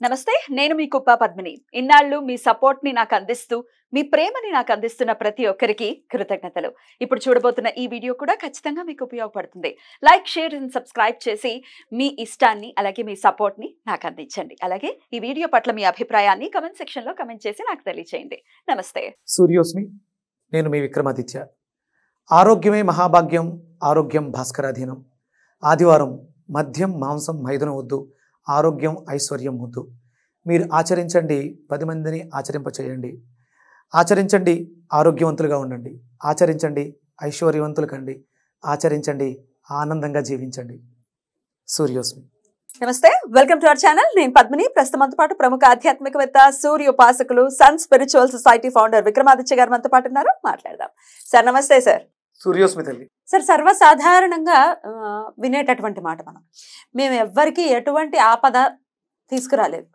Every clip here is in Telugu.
నమస్తే, నేను మీ కుప్ప పద్మిని. ఇన్నాళ్ళు మీ సపోర్ట్ ని నాకు అందిస్తూ, మీ ప్రేమని నాకు అందిస్తున్న ప్రతి ఒక్కరికి కృతజ్ఞతలు. ఇప్పుడు చూడబోతున్న ఈ వీడియో కూడా ఖచ్చితంగా మీకు ఉపయోగపడుతుంది. లైక్, షేర్ అండ్ సబ్స్క్రైబ్ చేసి మీ ఇష్టాన్ని అలాగే మీ సపోర్ట్ ని నాకు అందించండి. అలాగే ఈ వీడియో పట్ల మీ అభిప్రాయాన్ని కమెంట్ సెక్షన్ లో కమెంట్ చేసి నాకు తెలియజేయండి. నమస్తే. సూర్యోస్మి. నేను మీ విక్రమాదిత్య. ఆరోగ్యమే మహాభాగ్యం, ఆరోగ్యం భాస్కరాధీనం. ఆదివారం మద్యం మాంసం మైదనం వద్దు, ఆరోగ్యం ఐశ్వర్యం వద్దు. మీరు ఆచరించండి, 10 మందిని ఆచరింపచేయండి. ఆచరించండి, ఆరోగ్యవంతులుగా ఉండండి. ఆచరించండి, ఐశ్వర్యవంతులు కండి. ఆచరించండి, ఆనందంగా జీవించండి. సూర్యోస్మి. నమస్తే, వెల్కమ్ టు అవర్ ఛానల్. నేను పద్మిని. ప్రస్తుతం మనతో పాటు ప్రముఖ ఆధ్యాత్మికవేత్త, సూర్య ఉపాసకులు, Sun Spiritual Society founder Vikramaditya గారు మనతో పాటు ఉన్నారు. మాట్లాడదాం. సార్ నమస్తే. సార్ సూర్యోస్మి తల్లి. సార్, సర్వసాధారణంగా వినేటటువంటి మాట, మేము ఎవ్వరికి ఎటువంటి ఆపద తీసుకురాలేదు,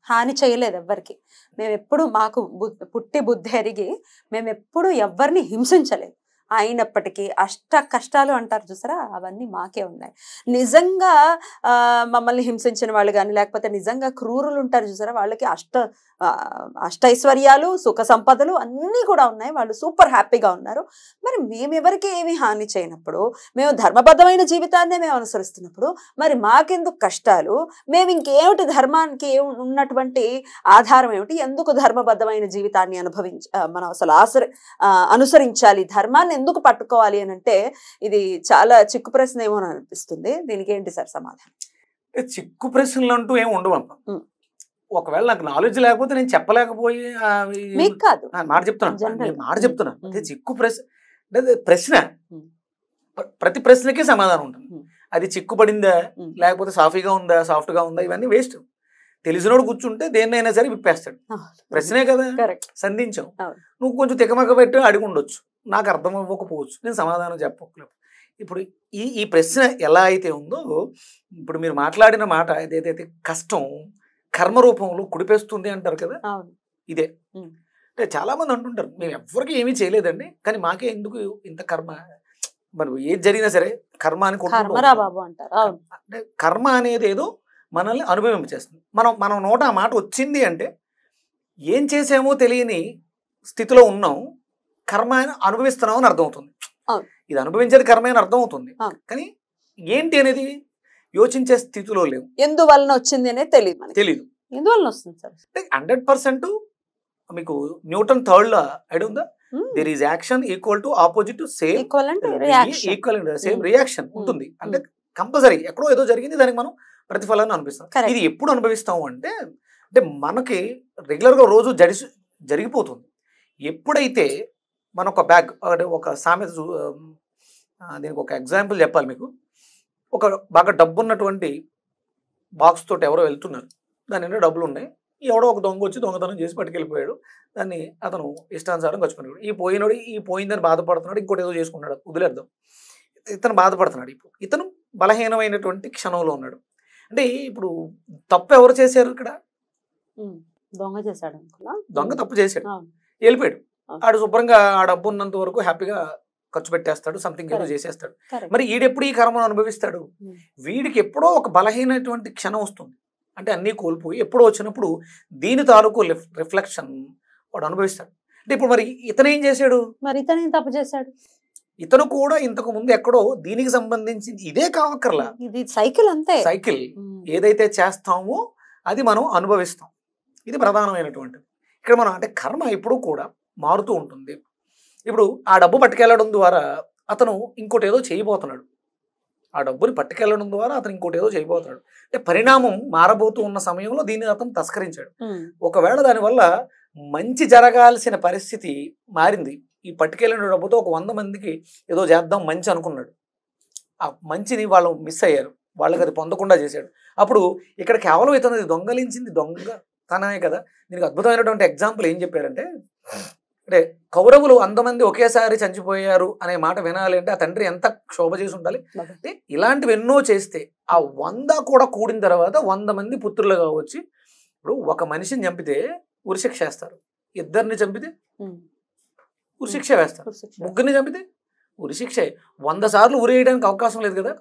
హాని చేయలేదు ఎవ్వరికి. మేము ఎప్పుడు మాకు పుట్టి బుద్ధి ఎరిగి మేము ఎప్పుడు ఎవ్వరిని హింసించలేదు. అయినప్పటికీ అష్ట కష్టాలు అంటారు చూసారా, అవన్నీ మాకే ఉన్నాయి. నిజంగా మమ్మల్ని హింసించిన వాళ్ళు కానీ, లేకపోతే నిజంగా క్రూరులు ఉంటారు చూసారా, వాళ్ళకి అష్టైశ్వర్యాలు, సుఖ సంపదలు అన్నీ కూడా ఉన్నాయి. వాళ్ళు సూపర్ హ్యాపీగా ఉన్నారు. మరి మేమెవరికి ఏమి హాని చేయనప్పుడు, మేము ధర్మబద్ధమైన జీవితాన్నే మేము అనుసరిస్తున్నప్పుడు మరి మాకెందుకు కష్టాలు? మేము ఇంకేమిటి, ధర్మానికి ఉన్నటువంటి ఆధారం ఏమిటి? ఎందుకు ధర్మబద్ధమైన జీవితాన్ని మనం అసలు అనుసరించాలి, ధర్మాన్ని ఎందుకు పట్టుకోవాలి అని అంటే, ఇది చాలా చిక్కు ప్రశ్న ఏమో అని అనిపిస్తుంది. దీనికి ఏంటి సార్ సమాధానం? చిక్కు ప్రశ్నలు అంటూ ఏమి ఉండవు. ఒకవేళ నాకు నాలెడ్జ్ లేకపోతే నేను చెప్పలేకపోయి మాట చెప్తున్నాను. అదే చిక్కు ప్రశ్న ప్రతి ప్రశ్నకి సమాధానం ఉంటుంది. అది చిక్కుపడిందా, లేకపోతే సాఫీగా ఉందా, సాఫ్ట్గా ఉందా, ఇవన్నీ వేస్ట్. తెలిసినోడు కూర్చుంటే దేన్నైనా సరే విప్పేస్తాడు. ప్రశ్నే కదా, సంధించావు. నువ్వు కొంచెం తికమక పెట్టి అడిగి ఉండొచ్చు, నాకు అర్థం అవ్వకపోవచ్చు, నేను సమాధానం చెప్పలేదు. ఇప్పుడు ఈ ప్రశ్న ఎలా అయితే ఉందో, ఇప్పుడు మీరు మాట్లాడిన మాట ఏదైతే కష్టం కర్మ రూపంలో కుడిపేస్తుంది అంటారు కదా, ఇదే. అంటే చాలా మంది అంటుంటారు, మేము ఎవరికి ఏమీ చేయలేదండి, కానీ మాకే ఎందుకు ఇంత కర్మ. మరి ఏది జరిగినా సరే కర్మ అని అంటే కర్మ అనేది ఏదో మనల్ని అనుభవింపచేస్తుంది. మన నోట ఆ మాట వచ్చింది అంటే ఏం చేసామో తెలియని స్థితిలో ఉన్నాం, కర్మ అనుభవిస్తున్నాం అని అర్థమవుతుంది. ఇది అనుభవించేది కర్మ అని అర్థమవుతుంది, కానీ ఏంటి అనేది యోచించే స్థితిలో లేవు. ఎందువలన వచ్చింది అనేది తెలియదు. ఎందువలన వస్తుంది సార్? 100% మీకు న్యూటన్ థర్డ్ లా ఐడియా ఉందా? There is action equal to opposite to same same reaction ఉంటుంది. అంటే కంపల్సరీ ఎక్కడో ఏదో జరిగింది, దానికి మనం ప్రతిఫలాన్ని అనిపిస్తాం. ఇది ఎప్పుడు అనుభవిస్తాము అంటే మనకి రెగ్యులర్గా రోజు జరిగిపోతుంది. ఎప్పుడైతే మన ఒక బ్యాగ్, ఒక సామెత, దీనికి ఒక ఎగ్జాంపుల్ చెప్పాలి మీకు. ఒక బాగా డబ్బు ఉన్నటువంటి బాక్స్ తోటి ఎవరో వెళ్తున్నారు, దాని నిండా డబ్బులు ఉన్నాయి. ఎవడో ఒక దొంగ వచ్చి దొంగతనం చేసి పట్టుకెళ్ళిపోయాడు. దాన్ని అతను ఇష్టానుసారం ఖర్చుకున్నాడు. ఈ పోయిందని బాధపడుతున్నాడు, ఇంకోటి ఏదో చేసుకున్నాడు, వదిలేద్దాం. ఇతను బాధపడుతున్నాడు. ఇప్పుడు ఇతను బలహీనమైనటువంటి క్షణంలో ఉన్నాడు. అంటే ఇప్పుడు తప్పు ఎవరు చేశారు ఇక్కడ? దొంగ చేశాడు. దొంగ తప్పు చేశాడు, వెళ్ళిపోయాడు. ఆడు శుభ్రంగా ఆ డబ్బు ఉన్నంత వరకు హ్యాపీగా ఖర్చు పెట్టేస్తాడు, సంథింగ్ ఏదో చేసేస్తాడు. మరి వీడెప్పుడు ఈ కర్మను అనుభవిస్తాడు? వీడికి ఎప్పుడో ఒక బలహీనటువంటి క్షణం వస్తుంది. అంటే అన్నీ కోల్పోయి ఎప్పుడో వచ్చినప్పుడు దీని తాలూకు రిఫ్లెక్షన్ వాడు అనుభవిస్తాడు. అంటే ఇప్పుడు మరి ఇతను ఏం చేశాడు? మరి ఇతను ఏం తప్పు చేశాడు? ఇతను కూడా ఇంతకు ముందు ఎక్కడో దీనికి సంబంధించి ఇదే కావక్కర్లా, ఇది సైకిల్, అంతే. సైకిల్ ఏదైతే చేస్తామో అది మనం అనుభవిస్తాం. ఇది ప్రధానమైనటువంటిది. ఇక్కడ మనం అంటే కర్మ ఎప్పుడూ కూడా మారుతూ ఉంటుంది. ఇప్పుడు ఆ డబ్బు పట్టుకెళ్ళడం ద్వారా అతను ఇంకోటి ఏదో చేయబోతున్నాడు. ఆ డబ్బుని పట్టుకెళ్ళడం ద్వారా అతను ఇంకోటి ఏదో చేయబోతున్నాడు. అంటే పరిణామం మారబోతూ ఉన్న సమయంలో దీన్ని అతను తస్కరించాడు. ఒకవేళ దానివల్ల మంచి జరగాల్సిన పరిస్థితి మారింది. ఈ పట్టుకెళ్ళిన డబ్బుతో ఒక 100 మందికి ఏదో చేద్దాం మంచి అనుకున్నాడు. ఆ మంచిని వాళ్ళు మిస్ అయ్యారు, వాళ్ళకి అది పొందకుండా చేశాడు. అప్పుడు ఇక్కడ కేవలం ఇతను దొంగలించింది దొంగతనమే కదా. దీనికి అద్భుతమైనటువంటి ఎగ్జాంపుల్ ఏం చెప్పారంటే, అంటే కౌరవులు 100 మంది ఒకేసారి చనిపోయారు అనే మాట వినాలి అంటే ఆ తండ్రి ఎంత క్షోభ చేసి ఉండాలి. అంటే ఇలాంటివి ఎన్నో చేస్తే ఆ 100 కూడా కూడిన తర్వాత 100 మంది పుత్రులుగా వచ్చి, ఇప్పుడు ఒక మనిషిని చంపితే ఉరిశిక్ష వేస్తారు, 2 చంపితే ఉరిశిక్ష వేస్తారు, 3 చంపితే ఉరిశిక్షే. 100 సార్లు ఉరేయడానికి అవకాశం లేదు కదా.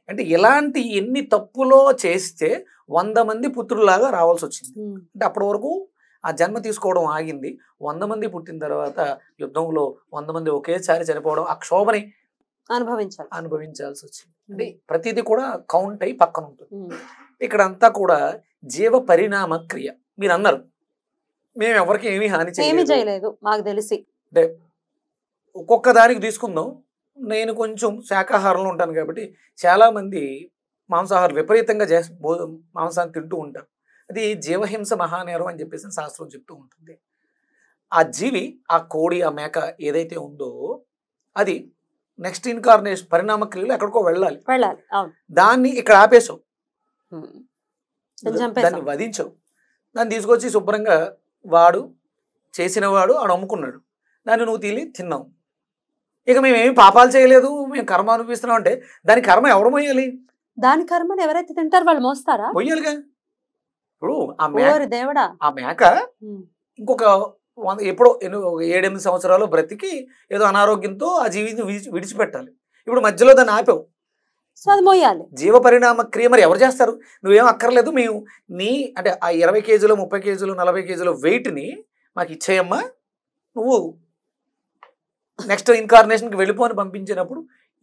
అంటే ఇలాంటి ఎన్ని తప్పులో చేస్తే 100 మంది పుత్రులాగా రావాల్సి వచ్చింది. అంటే అప్పటి వరకు ఆ జన్మ తీసుకోవడం ఆగింది. 100 మంది పుట్టిన తర్వాత యుద్ధంలో 100 మంది ఒకేసారి చనిపోవడం, ఆ క్షోభని అనుభవించాల్సి వచ్చింది. అంటే ప్రతిదీ కూడా కౌంట్ అయి పక్కన ఉంటుంది. ఇక్కడ అంతా కూడా జీవ పరిణామ క్రియ. మీరు అన్నారు మేము ఎవరికి ఏమీ హాని చేయలేదు మాకు తెలిసి. అంటే ఒక్కొక్క దానికి తీసుకుందాం. నేను కొంచెం శాకాహారంలో ఉంటాను కాబట్టి చాలా మంది మాంసాహారం విపరీతంగా మాంసాన్ని తింటూ ఉంటారు. అది జీవహింస మహానేరం అని చెప్పేసి శాస్త్రం చెప్తూ ఉంటుంది. ఆ జీవి, ఆ కోడి, ఆ మేక ఏదైతే ఉందో అది నెక్స్ట్ ఇన్కార్నేషన్ పరిణామ క్రియలు ఎక్కడికో వెళ్ళాలి. దాన్ని ఇక్కడ ఆపేసావు, దాన్ని వధించవు, దాన్ని తీసుకొచ్చి శుభ్రంగా వాడు చేసినవాడు ఆడు అమ్ముకున్నాడు, దాన్ని నువ్వు తిన్నావు. ఇక మేమేమి పాపాలు చేయలేదు, మేము కర్మ అనిపిస్తున్నాం అంటే దాని కర్మ ఎవరు మోయాలి? దాని కర్మను ఎవరైతే తింటారో వాళ్ళు మోస్తారా? మొయ్యాలిగా. ఇప్పుడు ఆ మేక ఇంకొక ఎప్పుడో 7-8 సంవత్సరాలు బ్రతికి ఏదో అనారోగ్యంతో ఆ జీవిని విడిచిపెట్టాలి. ఇప్పుడు మధ్యలో దాన్ని ఆపావు, జీవ పరిణామ క్రియ మరి ఎవరు చేస్తారు? నువ్వేం అక్కర్లేదు, మేము అంటే ఆ 20 కేజీలు 30 కేజీలు 40 కేజీల వెయిట్ని మాకు ఇచ్చేయమ్మా, నువ్వు నెక్స్ట్ ఇన్కార్నేషన్కి వెళ్ళిపోని పంపించినప్పుడు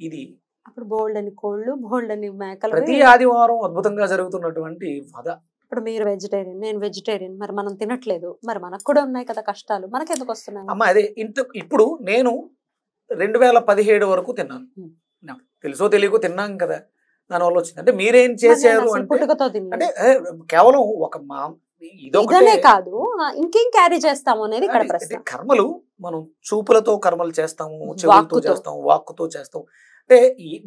ఇది అప్పుడు బోల్డ్ అని కోళ్ళు, బోల్డ్ అని మేకలు, ప్రతి ఆదివారం అద్భుతంగా జరుగుతున్నటువంటి వధ. ఇప్పుడు మీరు వెజిటేరియన్, నేను వెజిటేరియన్, మరి మనం తినట్లేదు, మరి మనకు కూడా ఉన్నాయి కదా కష్టాలు, మనకెందుకు వస్తున్నాయి? అమ్మ అదే ఇప్పుడు నేను 2017 వరకు తిన్నాను, తెలుసో తెలియకో తిన్నాం కదా, దానివల్ల వచ్చింది. అంటే మీరేం చేశారు అంటే కేవలం ఒక ఇదనే కాదు ఇంకేం క్యారీ చేస్తాము అనేది ఇక్కడ ప్రశ్న. కర్మలు మనం చూపులతో కర్మలు చేస్తాము, చెవులతో చేస్తాము, వాక్కుతో చేస్తాం. అంటే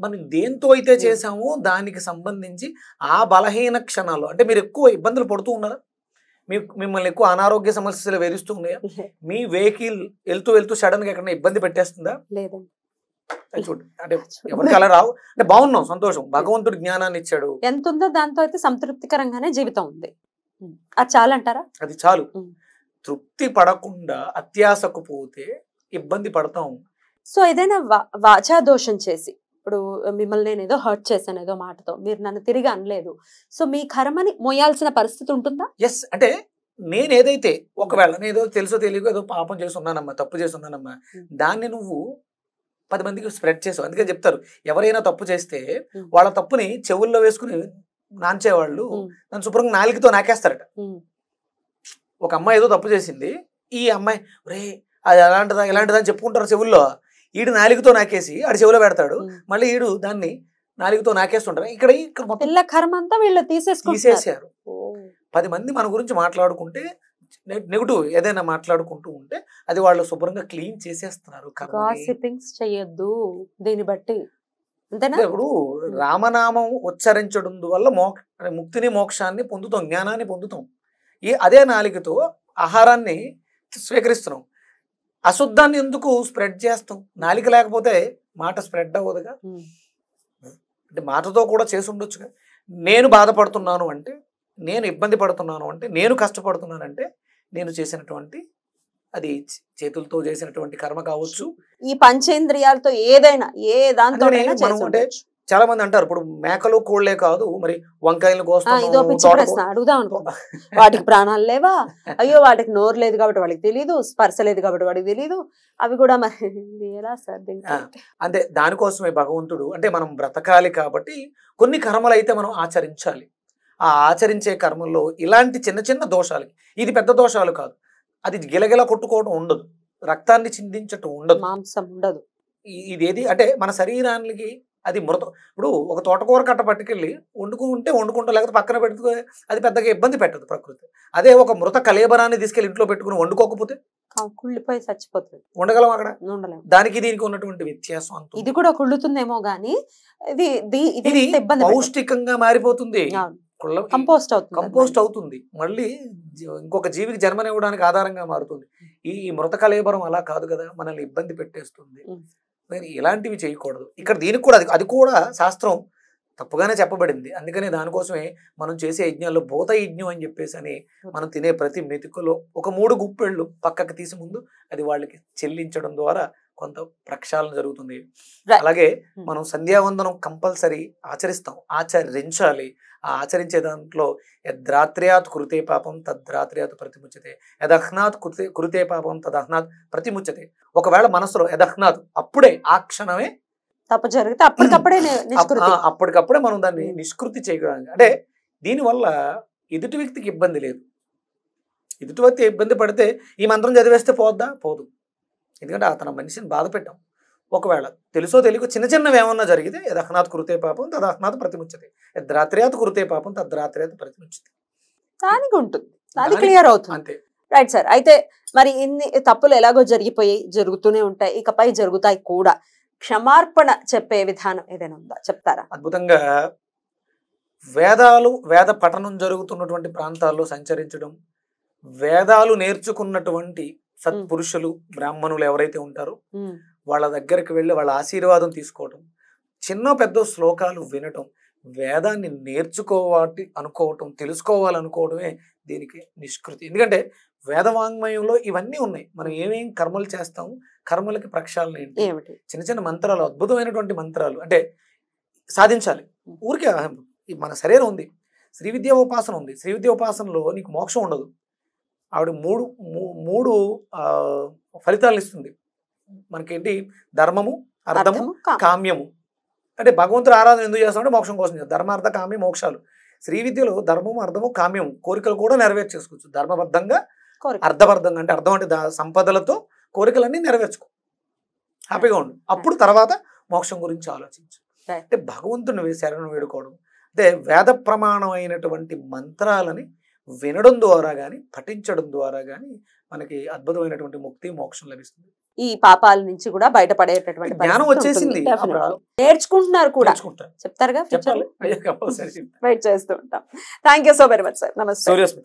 మనం దేంతో అయితే చేసామో దానికి సంబంధించి ఆ బలహీన క్షణాలు, అంటే మీరు ఎక్కువ ఇబ్బందులు పడుతూ ఉన్నారా? మిమ్మల్ని ఎక్కువ అనారోగ్య సమస్యలు వేధిస్తూ ఉన్నాయా? మీ వెహికల్ వెళ్తూ సడన్ గా ఎక్కడైనా ఇబ్బంది పెట్టేస్తుందా? లేదండి. చూడండి, అంటే ఎవరికి అలా రావు. అంటే బాగున్నాం, సంతోషం, భగవంతుడు జ్ఞానాన్ని ఇచ్చాడు, ఎంత ఉందో దాంతో అయితే సంతృప్తికరంగానే జీవితం ఉంది. అది చాలంటారా? అది చాలు. తృప్తి పడకుండా అత్యాశకు పోతే ఇబ్బంది పడతాం. సో ఏదైనా వాచా దోషం చేసి, ఇప్పుడు మిమ్మల్ని నేను ఏదో హర్ట్ చేశాను ఏదో మాటతో, మీరు నన్ను తిరిగి అనలేదు, సో మీ కర్మని మోయాల్సిన పరిస్థితి ఉంటుందా? ఎస్. అంటే నేను ఏదైతే ఒకవేళ నేను ఏదో తెలుసో తెలియకో ఏదో పాపం చేస్తున్నానమ్మా, తప్పు చేస్తున్నానమ్మా, దాన్ని నువ్వు 10 మందికి స్ప్రెడ్ చేసావు. అందుకని చెప్తారు, ఎవరైనా తప్పు చేస్తే వాళ్ళ తప్పుని చెవుల్లో వేసుకుని నాంచేవాళ్ళు నన్ను శుభ్రంగా నాలికతో నాకేస్తారట. ఒక అమ్మాయి ఏదో తప్పు చేసింది, ఈ అమ్మాయి రే అది ఎలాంటిదా ఇలాంటిదా అని చెప్పుకుంటారు చెవుల్లో, ఈడు నాలికతో నాకేసి ఆడు చెవులో పెడతాడు, మళ్ళీ ఈడు దాన్ని నాలికతో నాకేస్తుంటారు. ఇక్కడ కర్మ అంతా వీళ్ళు తీసేసారు. 10 మంది మన గురించి మాట్లాడుకుంటే, నెగిటివ్ ఏదైనా మాట్లాడుకుంటూ ఉంటే అది వాళ్ళు శుభ్రంగా క్లీన్ చేసేస్తున్నారు. చేయొద్దు దీన్ని బట్టి. ఇప్పుడు రామనామం ఉచ్చరించడం వల్ల ముక్తిని మోక్షాన్ని పొందుతాం, జ్ఞానాన్ని పొందుతాం. అదే నాలికతో ఆహారాన్ని స్వీకరిస్తున్నాం. అశుద్ధాన్ని ఎందుకు స్ప్రెడ్ చేస్తాం? నాలిక లేకపోతే మాట స్ప్రెడ్ అవ్వదుగా. అంటే మాటతో కూడా చేసి ఉండొచ్చుగా. నేను బాధపడుతున్నాను అంటే, నేను ఇబ్బంది పడుతున్నాను అంటే, నేను కష్టపడుతున్నానంటే, నేను చేసినటువంటి అది చేతులతో చేసినటువంటి కర్మ కావచ్చు, ఈ పంచేంద్రియాలతో ఏదైనా ఏ దాంతో చాలా మంది అంటారు ఇప్పుడు మేకలు కోళ్లే కాదు మరి వంకాయలు అడుగుదాం అనుకో, వాటికి ప్రాణాలు లేవా? అయ్యో వాటికి నోరు లేదు కాబట్టి వాడికి తెలియదు, స్పర్శ లేదు కాబట్టి వాడికి తెలియదు, అవి కూడా మరి ఎలా సార్? అంతే, దానికోసమే భగవంతుడు అంటే మనం బ్రతకాలి కాబట్టి కొన్ని కర్మలు అయితే మనం ఆచరించాలి. ఆ ఆచరించే కర్మల్లో ఇలాంటి చిన్న చిన్న దోషాలు, ఇది పెద్ద దోషాలు కాదు, అది గిలగిల కొట్టుకోవడం ఉండదు, రక్తాన్ని చిందించటం ఉండదు, మాంసం ఉండదు. ఇదేది అంటే మన శరీరానికి అది మృతం. ఇప్పుడు ఒక తోటకూర కట్ట పట్టుకెళ్ళి వండుకుంటూ లేకపోతే పక్కన పెట్టుకుని అది పెద్దగా ఇబ్బంది పెట్టదు ప్రకృతి. అదే ఒక మృత కలేబరాన్ని తీసుకెళ్ళి ఇంట్లో పెట్టుకుని వండుకోకపోతే కుళ్ళిపోయి చచ్చిపోతుంది. ఉండగలం అక్కడ? దానికి దీనికి ఉన్నటువంటి వ్యత్యాసం అంత. ఇది కూడా కుళ్ళుతుందేమో గానీ ఇది పౌష్టికంగా మారిపోతుంది, కంపోస్ట్ అవుతుంది, మళ్ళీ ఇంకొక జీవికి జన్మనివ్వడానికి ఆధారంగా మారుతుంది. ఈ మృత కలేబరం అలా కాదు కదా, మనల్ని ఇబ్బంది పెట్టేస్తుంది. ఇలాంటివి చేయకూడదు. ఇక్కడ దీనికి కూడా అది కూడా శాస్త్రం తప్పుగానే చెప్పబడింది. అందుకనే దానికోసమే మనం చేసే యజ్ఞాల్లో భూత యజ్ఞం అని చెప్పేసి అని మనం తినే ప్రతి మెతుకులో ఒక 3 గుప్పెళ్ళు పక్కకు తీసి ముందు అది వాళ్ళకి చెల్లించడం ద్వారా కొంత ప్రక్షాళన జరుగుతుంది. అలాగే మనం సంధ్యావందనం కంపల్సరీ ఆచరిస్తాం, ఆచరించాలి. ఆ ఆచరించే దాంట్లో యద్రాత్ర్యాత్ కురుతే పాపం తద్రాత్ర్యాత్ ప్రతిముచ్యతే, యదహ్నాత్ కురుతే పాపం తదహ్నాత్ ప్రతిముచ్యతే. ఒకవేళ మనసులో యదహ్నాత్ అప్పుడే ఆ క్షణమే తప్పు జరిగితే అప్పటికప్పుడే మనం దాన్ని నిష్కృతి చేయడానికి. అంటే దీనివల్ల ఎదుటి వ్యక్తికి ఇబ్బంది లేదు. ఎదుటి వ్యక్తి ఇబ్బంది పడితే ఈ మంత్రం చదివేస్తే పోద్దా? పోదు. ఎందుకంటే అతను మనిషిని బాధ పెట్టాం. ఒకవేళ తెలుసో తెలియక చిన్న చిన్నవి ఏమన్నా జరిగితే యదహ్నాత్ కురుతే పాపం తదహ్నాత్ ప్రతిముచ్యతే, యద్రాత్ర్యాత్ కురుతే పాపం తద్రాత్ర్యాత్ ప్రతిముచ్యతే. దానికి ఉంటుంది, అది క్లియర్ అవుతుంది. అంతే. Right sir. అయితే మరి ఇన్ని తప్పులు ఎలాగో జరుగుతూనే ఉంటాయి, ఇకపై జరుగుతాయి కూడా. క్షమార్పణ చెప్పే విధానం ఏదైనా ఉందా, చెప్తారా? అద్భుతంగా వేద పఠనం జరుగుతున్నటువంటి ప్రాంతాల్లో సంచరించడం, వేదాలు నేర్చుకున్నటువంటి సత్పురుషులు బ్రాహ్మణులు ఎవరైతే ఉంటారో వాళ్ళ దగ్గరికి వెళ్ళి వాళ్ళ ఆశీర్వాదం తీసుకోవటం, చిన్న పెద్ద శ్లోకాలు వినటం, వేదాన్ని అనుకోవటం, తెలుసుకోవాలనుకోవడమే దీనికి నిష్కృతి. ఎందుకంటే వేదవాంగ్మయంలో ఇవన్నీ ఉన్నాయి. మనం ఏమేం కర్మలు చేస్తాము, కర్మలకి ప్రక్షాళన ఏంటి, చిన్న చిన్న మంత్రాలు, అద్భుతమైనటువంటి మంత్రాలు. అంటే సాధించాలి. ఊరికే మన శరీరం ఉంది, శ్రీ విద్యా ఉపాసన ఉంది, శ్రీ విద్యా ఉపాసనలో నీకు మోక్షం ఉండదు. ఆవిడ మూడు ఫలితాలను ఇస్తుంది మనకేంటి, ధర్మము, అర్థము, కామ్యము. అంటే భగవంతుడు ఆరాధన ఎందుకు చేస్తామంటే మోక్షం కోసం చేస్తాం. ధర్మ, అర్థ, కామ్య, మోక్షాలు. శ్రీ విద్యలో ధర్మము, అర్థము, కామ్యము కోరికలు కూడా నెరవేర్చేసుకోవచ్చు. ధర్మబద్ధంగా, అర్థబద్ధంగా. అంటే అర్థం అంటే సంపదలతో కోరికలన్నీ నెరవేర్చుకో, హ్యాపీగా ఉండు. అప్పుడు తర్వాత మోక్షం గురించి ఆలోచించు. అంటే భగవంతుని శరణం వేడుకోవడం, అంటే వేద ప్రమాణమైనటువంటి మంత్రాలని వినడం ద్వారా కానీ పఠించడం ద్వారా కానీ మనకి అద్భుతమైనటువంటి ముక్తి, మోక్షం లభిస్తుంది. ఈ పాపాల నుంచి కూడా బయటపడేటటువంటి జ్ఞానం వచ్చేసింది, నేర్చుకుంటున్నారు కూడా. చెప్తారుగా, వెయిట్ చేస్తూ ఉంటాం. Thank you so very much sir. నమస్తే.